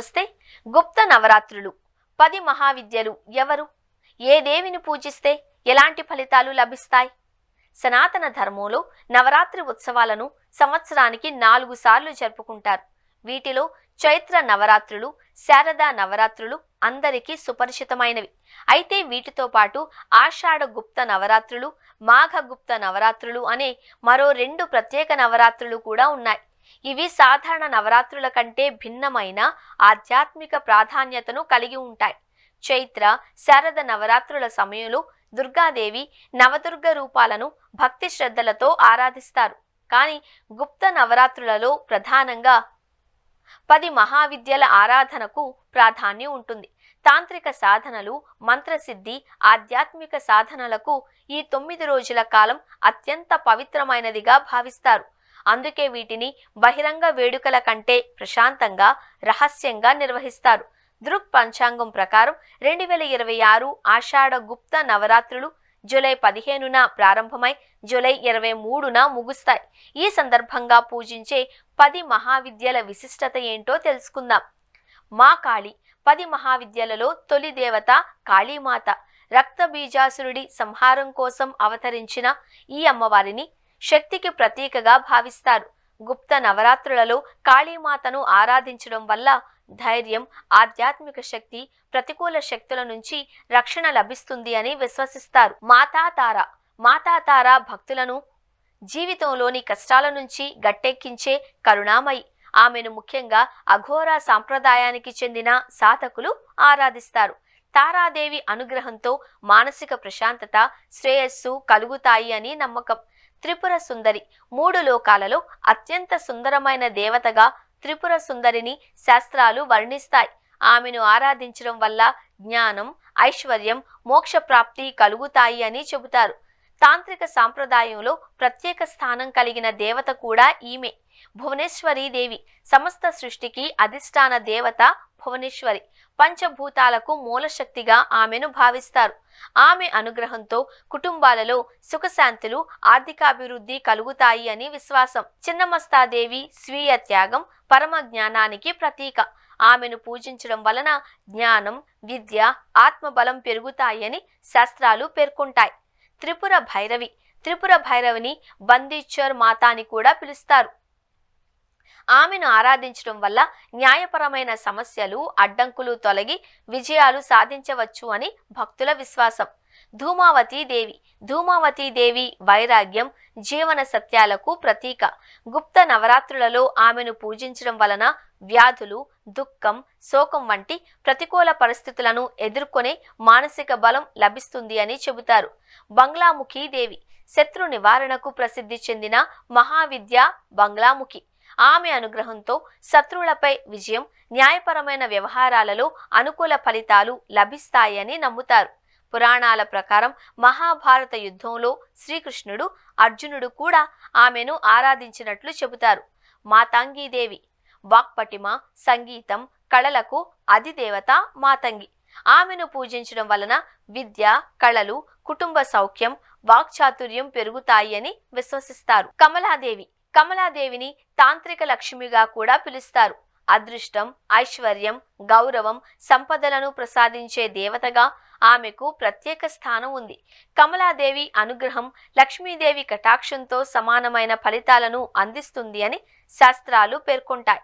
విషయానికొస్తే గుప్త నవరాత్రులు 10 మహావిద్యలు ఎవరు? ఏ దేవిని పూజిస్తే ఎలాంటి ఫలితాలు లభిస్తాయి? సనాతన ధర్మంలో నవరాత్రి ఉత్సవాలను సంవత్సరానికి 4 సార్లు జరుపుకుంటారు. వీటిలో చైత్ర నవరాత్రులు, శారదా నవరాత్రులు అందరికీ సుపరిచితమైనవి. అయితే వీటితో పాటు ఆషాఢ గుప్త నవరాత్రులు, మాఘ గుప్త నవరాత్రులు అనే మరో 2 ప్రత్యేక నవరాత్రులు కూడా ఉన్నాయి. ఇవి సాధారణ నవరాత్రుల కంటే భిన్నమైన ఆధ్యాత్మిక ప్రాధాన్యతను కలిగి ఉంటాయి. చైత్ర, శారద నవరాత్రుల సమయంలో దుర్గాదేవి నవదుర్గ రూపాలను భక్తి శ్రద్ధలతో ఆరాధిస్తారు. కానీ గుప్త నవరాత్రులలో ప్రధానంగా 10 మహావిద్యల ఆరాధనకు ప్రాధాన్యం ఉంటుంది. తాంత్రిక సాధనలు, మంత్రసిద్ధి, ఆధ్యాత్మిక సాధనలకు ఈ 9 రోజుల కాలం అత్యంత పవిత్రమైనదిగా భావిస్తారు. అందుకే వీటిని బహిరంగ వేడుకల కంటే ప్రశాంతంగా, రహస్యంగా నిర్వహిస్తారు. దృక్ పంచాంగం ప్రకారం 2026 ఆషాఢ గుప్త నవరాత్రులు జూలై 15న ప్రారంభమై జూలై 23న ముగుస్తాయి. ఈ సందర్భంగా పూజించే 10 మహావిద్యల విశిష్టత ఏంటో తెలుసుకుందాం. మా కాళి 10 మహావిద్యలలో తొలి దేవత కాళీమాత. రక్త బీజాసురుడి సంహారం కోసం అవతరించిన ఈ అమ్మవారిని శక్తికి ప్రతీకగా భావిస్తారు. గుప్త నవరాత్రులలో కాళీమాతను ఆరాధించడం వల్ల ధైర్యం, ఆధ్యాత్మిక శక్తి, ప్రతికూల శక్తుల నుంచి రక్షణ లభిస్తుంది అని విశ్వసిస్తారు. మాతాతార భక్తులను జీవితంలోని కష్టాల నుంచి గట్టెక్కించే కరుణామయి. ఆమెను ముఖ్యంగా అఘోరా సాంప్రదాయానికి చెందిన సాధకులు ఆరాధిస్తారు. తారాదేవి అనుగ్రహంతో మానసిక ప్రశాంతత, శ్రేయస్సు కలుగుతాయి అని నమ్మకం. త్రిపుర సుందరి 3 లోకాలలో అత్యంత సుందరమైన దేవతగా త్రిపుర సుందరిని శాస్త్రాలు వర్ణిస్తాయి. ఆమెను ఆరాధించడం వల్ల జ్ఞానం, ఐశ్వర్యం, మోక్షప్రాప్తి కలుగుతాయి అని చెబుతారు. తాంత్రిక సాంప్రదాయంలో ప్రత్యేక స్థానం కలిగిన దేవత కూడా ఈమె. భువనేశ్వరీ దేవి సమస్త సృష్టికి అధిష్టాన దేవత భువనేశ్వరి. పంచభూతాలకు మూలశక్తిగా ఆమెను భావిస్తారు. ఆమె అనుగ్రహంతో కుటుంబాలలో సుఖశాంతులు, ఆర్థికాభివృద్ధి కలుగుతాయి అని విశ్వాసం. చిన్నమస్తాదేవి స్వీయ త్యాగం, పరమ జ్ఞానానికి ప్రతీక. ఆమెను పూజించడం వలన జ్ఞానం, విద్య, ఆత్మబలం పెరుగుతాయని శాస్త్రాలు పేర్కొంటాయి. త్రిపుర భైరవిని బందీచర్ మాత అని కూడా పిలుస్తారు. ఆమెను ఆరాధించడం వల్ల న్యాయపరమైన సమస్యలు, అడ్డంకులు తొలగి విజయాలు సాధించవచ్చు అని భక్తుల విశ్వాసం. ధూమావతీ దేవి వైరాగ్యం, జీవన సత్యాలకు ప్రతీక. గుప్త నవరాత్రులలో ఆమెను పూజించడం వలన వ్యాధులు, దుఃఖం, శోకం వంటి ప్రతికూల పరిస్థితులను ఎదుర్కొనే మానసిక బలం లభిస్తుంది అని చెబుతారు. బంగ్లాముఖి దేవి శత్రు నివారణకు ప్రసిద్ధి చెందిన మహావిద్య బంగ్లాముఖి. ఆమె అనుగ్రహంతో శత్రువులపై విజయం, న్యాయపరమైన వ్యవహారాలలో అనుకూల ఫలితాలు లభిస్తాయని నమ్ముతారు. పురాణాల ప్రకారం మహాభారత యుద్ధంలో శ్రీకృష్ణుడు, అర్జునుడు కూడా ఆమెను ఆరాధించినట్లు చెబుతారు. మాతంగీదేవి వాక్పటిమ, సంగీతం, కళలకు అధిదేవత మాతంగి. ఆమెను పూజించడం వలన విద్య, కళలు, కుటుంబ సౌఖ్యం, వాక్చాతుర్యం పెరుగుతాయి అని విశ్వసిస్తారు. కమలాదేవిని తాంత్రిక లక్ష్మిగా కూడా పిలుస్తారు. అదృష్టం, ఐశ్వర్యం, గౌరవం, సంపదలను ప్రసాదించే దేవతగా ఆమెకు ప్రత్యేక స్థానం ఉంది. కమలాదేవి అనుగ్రహం లక్ష్మీదేవి కటాక్షంతో సమానమైన ఫలితాలను అందిస్తుంది అని శాస్త్రాలు పేర్కొంటాయి.